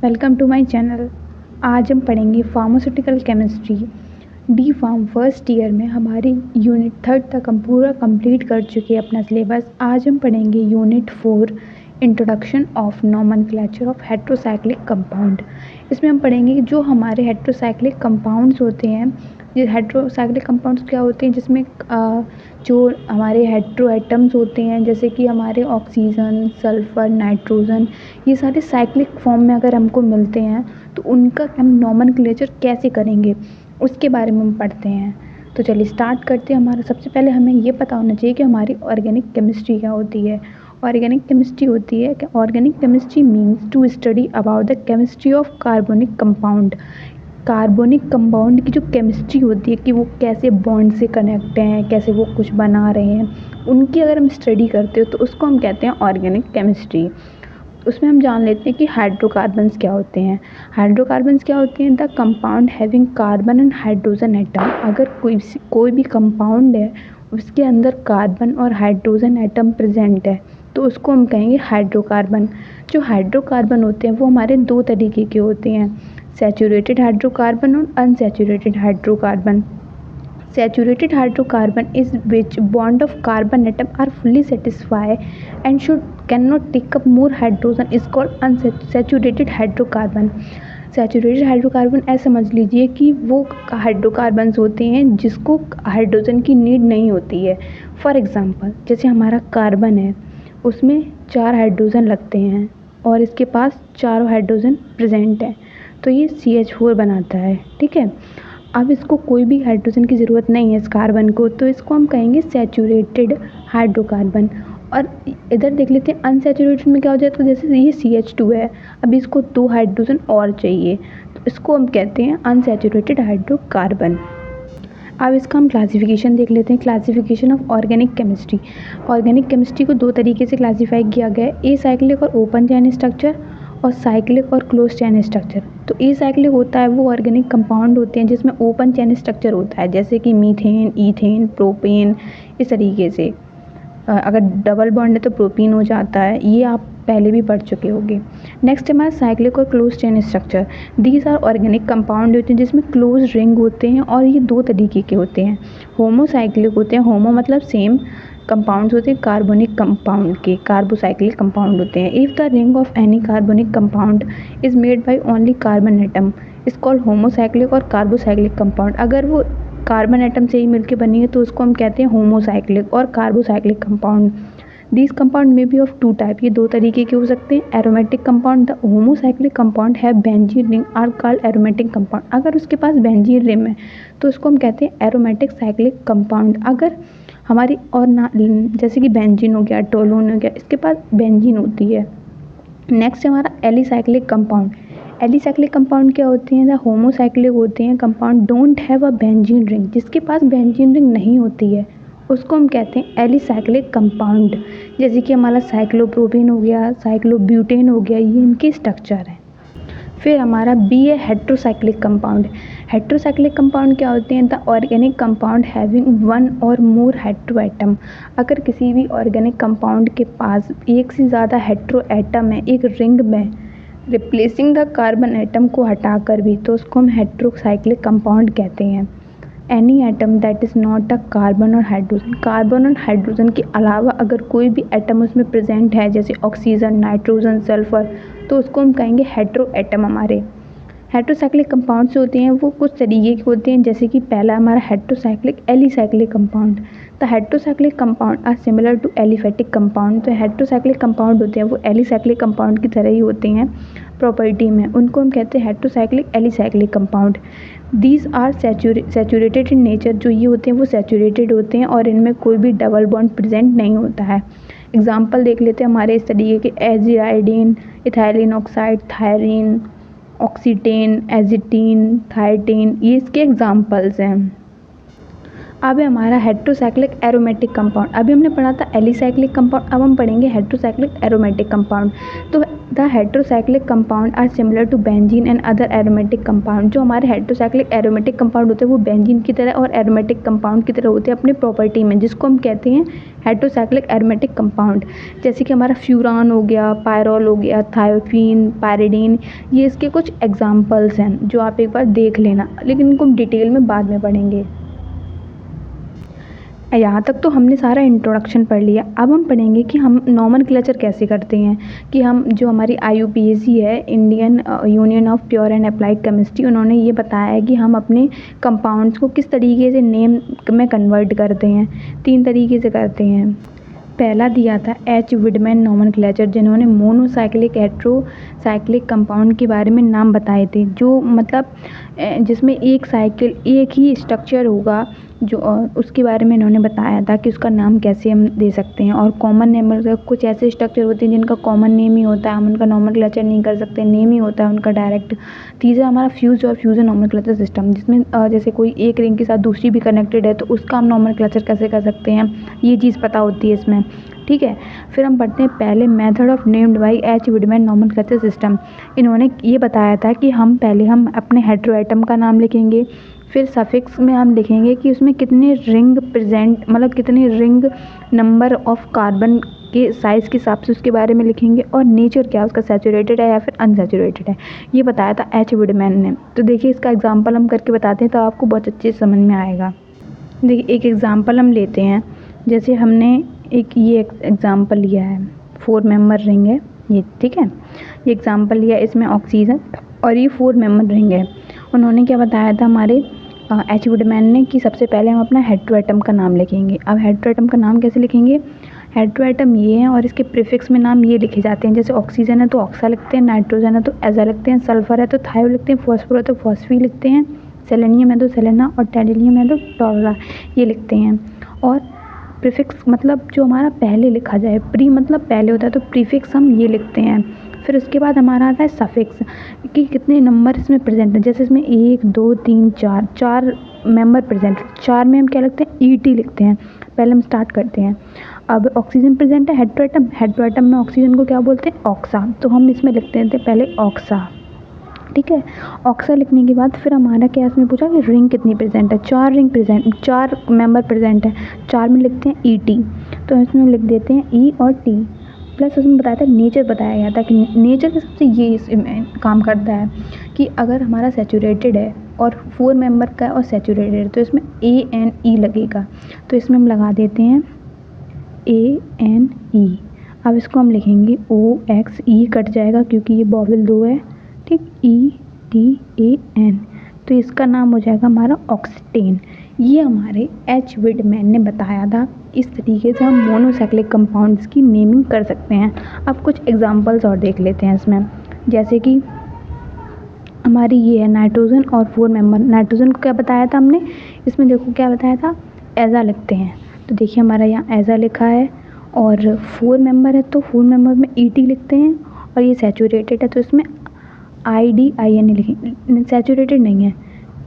Welcome to my channel. आज हम पढ़ेंगे pharmaceutical chemistry. D Pharm first year में हमारी यूनिट 3 तक हम पूरा कंप्लीट कर चुके हैं अपना सिलेबस। आज हम पढ़ेंगे unit 4 introduction of nomenclature of heterocyclic compound. इसमें हम पढ़ेंगे कि जो हमारे हेट्रोसाइक्लिक कंपाउंड्स होते हैं, ये हेट्रोसाइक्लिक कंपाउंड्स क्या होते हैं, जिसमें जो हमारे हेट्रो एटम्स होते हैं जैसे कि हमारे ऑक्सीजन, सल्फर, नाइट्रोजन, ये सारे साइक्लिक फॉर्म में अगर हमको मिलते हैं तो उनका हम नोमेनक्लेचर कैसे करेंगे उसके बारे में हम पढ़ते हैं। तो चलिए स्टार्ट करते हैं। हमारा सबसे पहले हमें ये पता होना चाहिए कि हमारी ऑर्गेनिक केमिस्ट्री क्या होती है। ऑर्गेनिक केमिस्ट्री होती है कि organic chemistry means to study about the chemistry of carbonic compound. Carbonic compound की जो केमिस्ट्री होती है कि वो कैसे बॉन्ड से कनेक्ट हैं, कैसे वो कुछ बना रहे हैं, उनकी अगर हम स्टडी करते हो तो उसको हम कहते हैं ऑर्गेनिक केमिस्ट्री। उसमें हम जान लेते हैं कि हाइड्रोकार्बन्स क्या होते हैं। हाइड्रोकार्बन्स क्या होते हैं? The compound having carbon and hydrogen atom. अगर कोई भी कंपाउंड है उसके अंदर कार्बन और हाइड्रोजन एटम प्रेजेंट है तो उसको हम कहेंगे हाइड्रोकार्बन। जो हाइड्रोकार्बन होते हैं वो हमारे दो तरीके के होते हैं, सैचुरेटेड हाइड्रोकार्बन और unsaturated hydrocarbon. Saturated hydrocarbon is which bond of carbon atom are fully satisfied and cannot take up more hydrogen is called unsaturated hydrocarbon। Saturated hydrocarbon ऐसे समझ लीजिए कि वो हाइड्रोकार्बन्स होते हैं जिसको हाइड्रोजन की नीड नहीं होती है। फॉर एग्ज़ाम्पल जैसे हमारा कार्बन है, उसमें 4 हाइड्रोजन लगते हैं और इसके पास चारों हाइड्रोजन प्रेजेंट है तो ये CH4 बनाता है, ठीक है। अब इसको कोई भी हाइड्रोजन की ज़रूरत नहीं है इस कार्बन को, तो इसको हम कहेंगे सैचुरेटेड हाइड्रोकार्बन। और इधर देख लेते हैं अनसैचुरेटेड में क्या हो जाता है, जैसे ये CH2 है, अब इसको 2 हाइड्रोजन और चाहिए तो इसको हम कहते हैं अनसैचुरेटेड हाइड्रोकार्बन। अब इसका हम क्लासिफिकेशन देख लेते हैं, classification of organic chemistry. Organic chemistry को 2 तरीके से क्लासीफाई किया गया है, एसाइक्लिक और ओपन चेन स्ट्रक्चर और साइक्लिक और क्लोज चेन स्ट्रक्चर। तो एसाइक्लिक होता है वो ऑर्गेनिक कंपाउंड होते हैं जिसमें ओपन चेन स्ट्रक्चर होता है, जैसे कि मीथेन, ईथेन, प्रोपेन, इस तरीके से। अगर डबल बॉन्ड है तो प्रोपीन हो जाता है, ये आप पहले भी पढ़ चुके होंगे। नेक्स्ट हमारा साइक्लिक और close chain structure. These are organic compound होते हैं जिसमें क्लोज रिंग होते हैं और ये 2 तरीके के होते हैं। होमोसाइक्लिक होते हैं, होमो मतलब सेम, कंपाउंड्स होते हैं कार्बोनिक कंपाउंड के, कार्बोसाइक्लिक कंपाउंड होते हैं। If the ring of any carbonic compound is made by only carbon atom is called homocyclic और कार्बोसाइक्लिक कंपाउंड। अगर वो कार्बन एटम से ही मिलकर बनी है तो उसको हम कहते हैं होमोसाइक्लिक और कार्बोसाइक्लिक कंपाउंड। दीज कंपाउंड में बी ऑफ 2 टाइप, ये 2 तरीके के हो सकते हैं। Aromatic compound, the homocyclic compound है benzene ring are called aromatic compound. अगर उसके पास बेंजीन रिंग है तो उसको हम कहते हैं एरोमेटिक साइक्लिक कंपाउंड। अगर हमारी और ना, जैसे कि बेंजीन हो गया, टोलून हो गया, इसके पास बेंजीन होती है। नेक्स्ट हमारा एलिसाइक्लिक कंपाउंड। एलिसाइक्लिक कंपाउंड क्या होते हैं? द होमोसाइक्लिक होते हैं compound don't have a benzene ring, जिसके पास बेंजीन रिंग नहीं होती है उसको हम कहते हैं एलिसाइक्लिक कंपाउंड। जैसे कि हमारा साइक्लोप्रोपेन हो गया, साइक्लोब्यूटेन हो गया, ये इनके स्ट्रक्चर हैं। फिर हमारा बी है हेट्रोसाइक्लिक कंपाउंड। हेट्रोसाइक्लिक कंपाउंड क्या होते हैं? द ऑर्गेनिक कंपाउंड हैविंग 1 और मोर हेट्रो एटम। अगर किसी भी ऑर्गेनिक कंपाउंड के पास एक से ज़्यादा हेट्रो एटम है एक रिंग में, रिप्लेसिंग द कार्बन एटम को हटाकर भी, तो उसको हम हेट्रोसाइक्लिक कंपाउंड कहते हैं। Any atom that is not a carbon और हाइड्रोजन, कार्बन और हाइड्रोजन के अलावा अगर कोई भी एटम उसमें प्रेजेंट है जैसे ऑक्सीजन, नाइट्रोजन, सल्फर, तो उसको हम कहेंगे हेट्रो एटम। हमारे हेट्रोसाइक्लिक कंपाउंड्स होते हैं वो कुछ तरीके के होते हैं, जैसे कि पहला हमारा heterocyclic alicyclic compound. The heterocyclic compound are similar to aliphatic compound. तो हेट्रोसाइक्लिक कंपाउंड होते हैं वो एलिसाइक्लिक कंपाउंड की तरह ही होते हैं प्रॉपर्टी में, उनको हम कहते हैं heterocyclic alicyclic compound. These are saturated in nature, जो ये होते हैं वो सैचुरेटेड होते हैं और इनमें कोई भी डबल बॉन्ड प्रेजेंट नहीं होता है। एग्जाम्पल देख लेते हैं हमारे इस तरीके के, एजिराइडिन, इथाइलिन ऑक्साइड, थायरीन, ऑक्सीटेन, एजिटीन, थायटीन, ये इसके एग्जाम्पल्स हैं। अब है हमारा हेट्रोसाइक्लिक एरोमेटिक कंपाउंड। अभी हमने पढ़ा था एलिसाइक्लिक कंपाउंड, अब हम पढ़ेंगे हेट्रोसाइक्लिक एरोमेटिक कंपाउंड। तो the heterocyclic compound are similar to benzene and other aromatic compound. जो हमारे हेट्रोसाइक्लिक एरोमेटिक कंपाउंड होते हैं वो बेंजीन की तरह और एरोमेटिक कंपाउंड की तरह होते हैं अपनी प्रॉपर्टी में, जिसको हम कहते हैं हेट्रोसाइक्लिक एरोमेटिक कंपाउंड। जैसे कि हमारा फ्यूरान हो गया, पायरोल हो गया, थायोफीन, पायरिडीन, ये इसके कुछ एग्जाम्पल्स हैं जो आप एक बार देख लेना, लेकिन इनको हम डिटेल में बाद में पढ़ेंगे। यहाँ तक तो हमने सारा इंट्रोडक्शन पढ़ लिया। अब हम पढ़ेंगे कि हम नॉमेनक्लेचर कैसे करते हैं, कि हम जो हमारी IUPAC है, Indian union of pure and applied chemistry, उन्होंने ये बताया है कि हम अपने कंपाउंड्स को किस तरीके से नेम में कन्वर्ट करते हैं। 3 तरीके से करते हैं। पहला दिया था H. विडमैन नॉमेनक्लेचर, जिन्होंने मोनोसाइक्लिक हेट्रोसाइक्लिक कंपाउंड के बारे में नाम बताए थे, जो मतलब जिसमें एक साइकिल एक ही स्ट्रक्चर होगा, जो उसके बारे में इन्होंने बताया था कि उसका नाम कैसे हम दे सकते हैं। और कॉमन नेम कुछ ऐसे स्ट्रक्चर होते हैं जिनका कॉमन नेम ही होता है, हम उनका नॉमेनक्लेचर नहीं कर सकते, नेम ही होता है उनका डायरेक्ट। तीसरा हमारा फ्यूज और फ्यूजन नॉमेनक्लेचर सिस्टम, जिसमें जैसे कोई एक रिंग के साथ दूसरी भी कनेक्टेड है तो उसका हम नॉमेनक्लेचर कैसे कर सकते हैं, ये चीज़ पता होती है इसमें। ठीक है, फिर हम पढ़ते हैं पहले method of named by H. Wiedemann nomenclature system. इन्होंने ये बताया था कि हम अपने हेट्रोएटम का नाम लिखेंगे, फिर सफिक्स में हम लिखेंगे कि उसमें कितने रिंग प्रेजेंट, मतलब कितने रिंग नंबर ऑफ कार्बन के साइज़ के हिसाब से उसके बारे में लिखेंगे, और नेचर क्या है उसका, सैचुरेटेड है या फिर अनसैचुरेटेड है, ये बताया था H. विडमैन ने। तो देखिए इसका एग्जांपल हम करके बताते हैं तो आपको बहुत अच्छे से समझ में आएगा। देखिए एक एग्जांपल हम लेते हैं, जैसे हमने एक ये एग्जांपल लिया है, 4 मेंबर रिंग है ये, ठीक है, ये एग्जांपल लिया, इसमें ऑक्सीजन और ये 4 मेंबर रिंग है। उन्होंने क्या बताया था हमारे H. विडमैन ने कि सबसे पहले हम अपना हेट्रोएटम का नाम लिखेंगे। अब हेट्रोएटम का नाम कैसे लिखेंगे, हेट्रोएटम ये है और इसके प्रीफिक्स में नाम ये लिखे जाते हैं, जैसे ऑक्सीजन है तो ऑक्सा लिखते हैं, नाइट्रोजन है तो एजा लिखते हैं, सल्फर है तो थायो लिखते हैं, फॉस्फोर है तो फॉस्फी लिखते हैं, सेलेनियम है तो सेलेना और टेरिलियम है तो टोरा, ये लिखते हैं। और प्रीफिक्स मतलब जो हमारा पहले लिखा जाए, प्री मतलब पहले होता है तो प्रीफिक्स हम ये लिखते हैं। फिर उसके बाद हमारा आता है सफिक्स, कि कितने नंबर इसमें प्रेजेंट है, जैसे इसमें 1 2 3 4 मेंबर प्रेजेंट, 4 में हम क्या लिखते हैं, ET लिखते हैं। पहले हम स्टार्ट करते हैं। अब ऑक्सीजन प्रेजेंट है, हेट्रोएटम में ऑक्सीजन को क्या बोलते हैं, ऑक्सा, तो हम इसमें लिखते थे पहले ऑक्सा। ठीक है, ऑक्सा लिखने के बाद फिर हमारा क्या इसमें पूछा कि रिंग कितनी प्रेजेंट है, 4 रिंग प्रेजेंट, 4 मेंबर प्रेजेंट है, 4 में लिखते हैं ET, तो इसमें लिख देते हैं E और T। प्लस उसमें बताया था, नेचर बताया गया था कि नेचर के हिसाब से ये इसमें काम करता है कि अगर हमारा सैचुरेटेड है और 4 मेंबर का है और सैचुरेटेड है तो इसमें ANE लगेगा, तो इसमें हम लगा देते हैं ANE। अब इसको हम लिखेंगे OX, E कट जाएगा क्योंकि ये बॉवल 2 है, ठीक, ETAN, तो इसका नाम हो जाएगा हमारा ऑक्सीटेन। ये हमारे H. विडमैन ने बताया था। इस तरीके से हम मोनोसाइक्लिक कंपाउंड्स की नेमिंग कर सकते हैं। अब कुछ एग्जांपल्स और देख लेते हैं इसमें, जैसे कि हमारी ये है नाइट्रोजन और 4 मेंबर। नाइट्रोजन को क्या बताया था हमने, इसमें देखो क्या बताया था, एजा लिखते हैं, तो देखिए हमारा यहाँ एजा लिखा है, और 4 मेंबर है तो 4 मेंबर में ET लिखते हैं, और ये सैचुरेटेड है तो इसमें IDINE लिखेंगे, सैचुरेटेड नहीं है,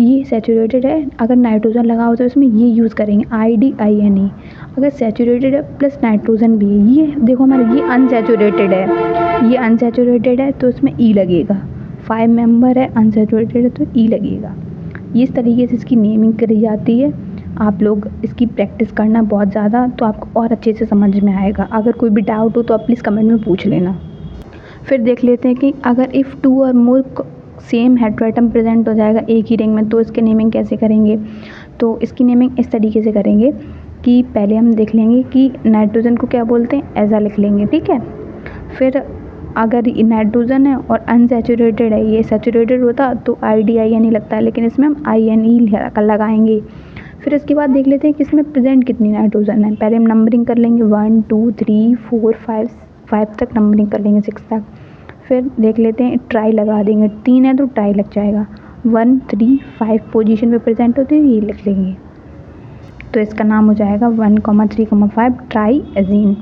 ये सैचुरेटेड है, अगर नाइट्रोजन लगा हो तो इसमें ये यूज़ करेंगे IDINE। अगर सैचुरेटेड है प्लस नाइट्रोजन भी है, ये देखो हमारा ये अनसैचुरेटेड है, ये अनसैचुरेटेड है तो इसमें E लगेगा, 5 मेंबर है अनसैचुरेटेड है तो E लगेगा। इस तरीके से इसकी नेमिंग करी जाती है। आप लोग इसकी प्रैक्टिस करना बहुत ज़्यादा, तो आपको और अच्छे से समझ में आएगा। अगर कोई भी डाउट हो तो आप प्लीज़ कमेंट में पूछ लेना। फिर देख लेते हैं कि अगर इफ़ 2 और मोर सेम हेट्रोएटम प्रेजेंट हो जाएगा एक ही रिंग में, तो इसकी नेमिंग कैसे करेंगे। तो इसकी नेमिंग इस तरीके से करेंगे कि पहले हम देख लेंगे कि नाइट्रोजन को क्या बोलते हैं, एजा लिख लेंगे, ठीक है। फिर अगर ये नाइट्रोजन है और अनसैचुरेटेड है, ये सैचुरेटेड होता तो IDINE लगता है, लेकिन इसमें हम INE लगाएंगे। फिर इसके बाद देख लेते हैं कि इसमें प्रेजेंट कितनी नाइट्रोजन है। पहले हम नंबरिंग कर लेंगे, 1 2 3 4 5 तक नंबरिंग कर लेंगे, 6 तक। फिर देख लेते हैं, ट्राई लगा देंगे, 3 है तो ट्राई लग जाएगा, 1 3 5 पोजीशन पे प्रेजेंट होते हैं, ये लिख लेंगे, तो इसका नाम हो जाएगा 1 3 5 ट्राई एजीन।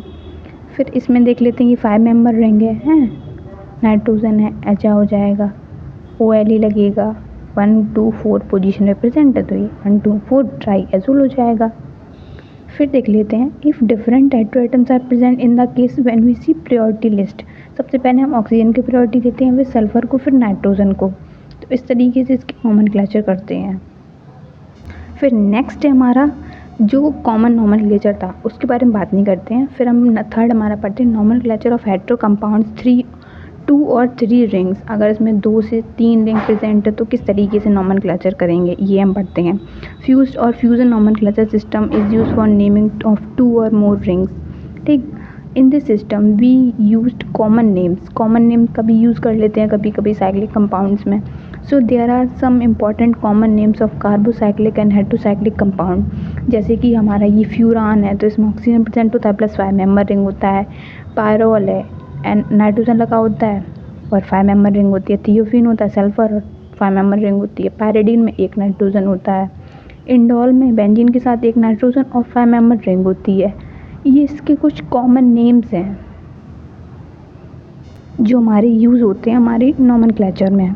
फिर इसमें देख लेते हैं कि 5 मेंबर रिंग है, नाइट्रोजन है, एचा हो जाएगा, OLE लगेगा, 1 2 4 पोजीशन में प्रेजेंट है, तो ये 1 2 4 ट्राई एजोल हो जाएगा। फिर देख लेते हैं, if different hetero atoms are present in the case when we see priority list. सबसे पहले हम ऑक्सीजन की प्रायोरिटी देते हैं, फिर सल्फर को, फिर नाइट्रोजन को। तो इस तरीके से इसकी नोमेनक्लेचर करते हैं। फिर नेक्स्ट है हमारा जो कॉमन नोमेनक्लेचर था उसके बारे में बात नहीं करते हैं। फिर हम थर्ड हमारा पढ़ते हैं नोमेनक्लेचर ऑफ हेटेरो कंपाउंड्स 2 और 3 रिंग्स। अगर इसमें 2 से 3 रिंग प्रेजेंट है तो किस तरीके से नोमेनक्लेचर करेंगे, ये हम पढ़ते हैं। फ्यूज्ड और fusion nomenclature system is use for naming of 2 और मोर रिंग्स। ठीक, in this system we used common names. Common name कभी यूज़ कर लेते हैं कभी कभी साइक्लिक कंपाउंड्स में। So there are some important common names of carbocyclic and heterocyclic compound. जैसे कि हमारा ये फ्यूरान है तो इसमें ऑक्सीजन प्रेजेंट होता है प्लस 5 मेंबर रिंग होता है। पायरोल है एंड नाइट्रोजन लगा होता है और 5 मेंबर रिंग होती है। थियोफिन होता है सल्फर और 5 मेंबर रिंग होती है। पैरिडीन में 1 नाइट्रोजन होता है। इंडोल में बेंजीन के साथ 1 नाइट्रोजन और 5 मेंबर रिंग होती है। ये इसके कुछ कॉमन नेम्स हैं जो हमारे यूज़ होते हैं हमारे नोमेनक्लेचर में।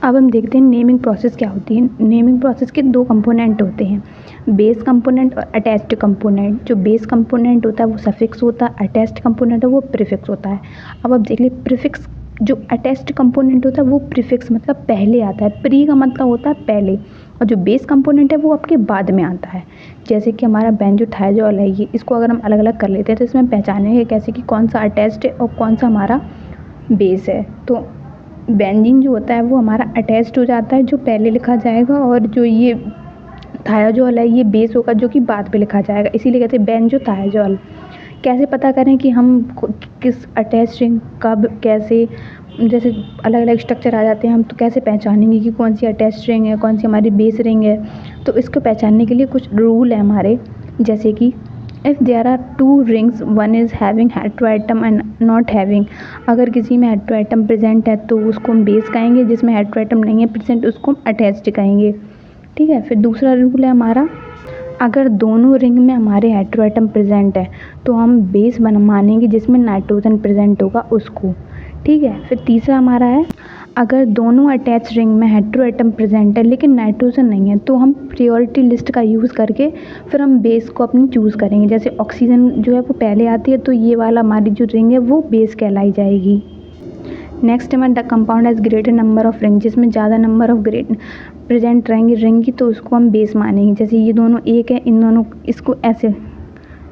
अब हम देखते हैं नेमिंग प्रोसेस क्या होती है। नेमिंग प्रोसेस के 2 कंपोनेंट होते हैं, बेस कंपोनेंट और अटैच्ड कंपोनेंट। जो बेस कंपोनेंट होता है वो सफिक्स होता है, अटैच्ड कंपोनेंट है वो प्रीफिक्स होता है। अब आप देख लीजिए प्रीफिक्स, जो अटैच्ड कंपोनेंट होता है वो प्रीफिक्स मतलब पहले आता है, प्री का मतलब होता है पहले, और जो बेस कंपोनेंट है वो आपके बाद में आता है। जैसे कि हमारा बेंजोथाइजोल है, ये इसको अगर हम अलग अलग कर लेते हैं तो इसमें पहचानेंगे कैसे कि कौन सा अटैच्ड है और कौन सा हमारा बेस है। तो बेंजीन जो होता है वो हमारा अटैच्ड हो जाता है जो पहले लिखा जाएगा, और जो ये थायाजोल है ये बेस होगा जो कि बाद में लिखा जाएगा, इसीलिए कहते हैं बेंजोथायाजोल। कैसे पता करें कि हम किस अटैच रिंग कब कैसे, जैसे अलग अलग स्ट्रक्चर आ जाते हैं हम तो कैसे पहचानेंगे कि कौन सी अटैच रिंग है कौन सी हमारी बेस रिंग है। तो इसको पहचानने के लिए कुछ रूल है हमारे, जैसे कि if there are 2 rings one is having heteroatom and not having. अगर किसी में हेटेरोएटम प्रेजेंट है तो उसको हम बेस कहेंगे, जिसमें हेटेरोएटम नहीं है प्रेजेंट उसको हम अटैच्ड कहेंगे। ठीक है, फिर दूसरा रूल है हमारा, अगर दोनों रिंग में हमारे हेटेरोएटम प्रेजेंट है तो हम बेस मानेंगे जिसमें नाइट्रोजन प्रेजेंट होगा उसको। ठीक है, फिर तीसरा हमारा है, अगर दोनों अटैच रिंग में हेटेरोएटम प्रेजेंट है लेकिन नाइट्रोजन नहीं है तो हम प्रायोरिटी लिस्ट का यूज़ करके फिर हम बेस को अपनी चूज़ करेंगे। जैसे ऑक्सीजन जो है वो पहले आती है तो ये वाला हमारी जो रिंग है वो बेस कहलाई जाएगी। नेक्स्ट हमारा the compound has greater number of ring, जिसमें ज़्यादा नंबर ऑफ ग्रेट प्रेजेंट रहेंगी रिंग की तो उसको हम बेस मानेंगे। जैसे ये दोनों एक है, इन दोनों इसको ऐसे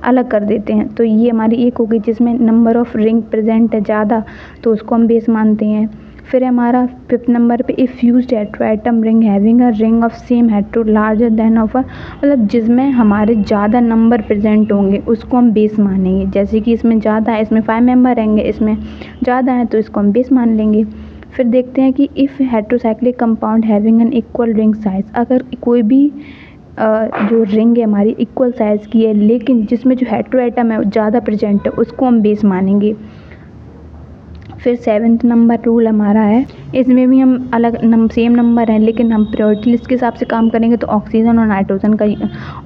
अलग कर देते हैं तो ये हमारी एक हो गई जिसमें नंबर ऑफ रिंग प्रेजेंट है ज़्यादा तो उसको हम बेस मानते हैं। फिर हमारा 5th नंबर पे if fused heteroatom ring having a ring of same hetero larger than of a, मतलब जिसमें हमारे ज़्यादा नंबर प्रेजेंट होंगे उसको हम बेस मानेंगे। जैसे कि इसमें ज़्यादा है, इसमें 5 मेंबर रहेंगे, इसमें ज़्यादा है तो इसको हम बेस मान लेंगे। फिर देखते हैं कि if heterocyclic compound having an equal ring size, अगर कोई भी जो रिंग है हमारी इक्वल साइज़ की है लेकिन जिसमें जो हेटेरोएटम है ज़्यादा प्रेजेंट है उसको हम बेस मानेंगे। फिर 7th नंबर रूल हमारा है, इसमें भी हम अलग सेम नंबर हैं लेकिन हम प्रायोरिटी लिस्ट के हिसाब से काम करेंगे तो ऑक्सीजन और नाइट्रोजन का,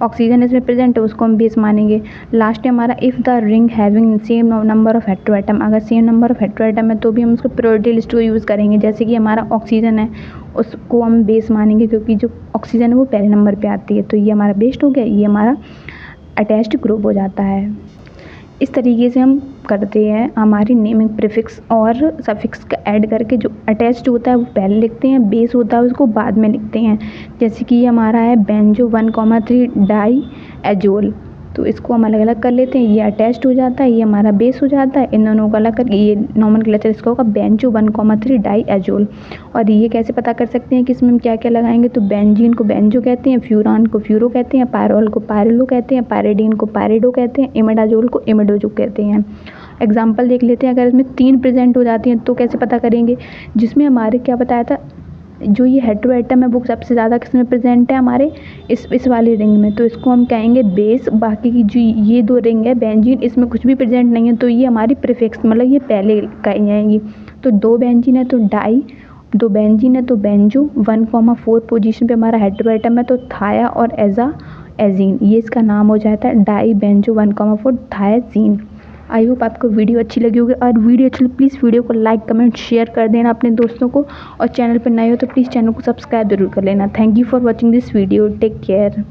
ऑक्सीजन इसमें प्रेजेंट है उसको हम बेस मानेंगे। लास्ट है हमारा if the ring having same number of heteroatom, अगर सेम नंबर ऑफ हेटेरोएटम है तो भी हम उसको प्रायोरिटी लिस्ट को यूज़ करेंगे। जैसे कि हमारा ऑक्सीजन है उसको हम बेस मानेंगे क्योंकि जो ऑक्सीजन है वो पहले नंबर पर आती है, तो ये हमारा बेस्ड हो गया, ये हमारा अटैच्ड ग्रुप हो जाता है। इस तरीके से हम करते हैं हमारी नेमिंग प्रीफिक्स और सफिक्स का ऐड करके। जो अटैच्ड होता है वो पहले लिखते हैं, बेस होता है उसको बाद में लिखते हैं। जैसे कि ये हमारा है बेंजो 1,3 डाई एजोल, तो इसको हम अलग अलग कर लेते हैं, ये अटैच्ड हो जाता है, ये हमारा बेस हो जाता है। इन दोनों को अलग करके ये नोमेनक्लेचर इसका होगा बेंजो 1,3 डाई एजोल। और ये कैसे पता कर सकते हैं कि इसमें हम क्या क्या लगाएंगे, तो बेंजीन को बेंजो कहते हैं, फ्यूरान को फ्यूरो कहते हैं, पायरोल को पायरोलो कहते हैं, पैरिडीन को पैरिडो कहते हैं, इमिडाजोल को इमिडोजो कहते हैं। एग्जाम्पल देख लेते हैं, अगर इसमें 3 प्रेजेंट हो जाती हैं तो कैसे पता करेंगे, जिसमें हमारे क्या बताया था, जो ये हेटेरोएटम है वो सबसे ज़्यादा किस में प्रेजेंट है हमारे इस वाली रिंग में, तो इसको हम कहेंगे बेस। बाकी की जो ये 2 रिंग है बेंजीन इसमें कुछ भी प्रेजेंट नहीं है तो ये हमारी प्रीफिक्स मतलब ये पहले कही जाएंगी। तो 2 बेंजीन है तो डाई, 2 बेंजीन है तो बेंजो, 1,4 पोजीशन पे हमारा हेटेरोएटम है तो थाया और एजा एजीन, ये इसका नाम हो जाता है डाई बेंजो 1,4 थायाजीन। आई होप आपको वीडियो अच्छी लगी होगी, और वीडियो अच्छी लगी प्लीज़ वीडियो को लाइक कमेंट शेयर कर देना अपने दोस्तों को, और चैनल पर नए हो तो प्लीज़ चैनल को सब्सक्राइब जरूर कर लेना। Thank you for watching this video, take care.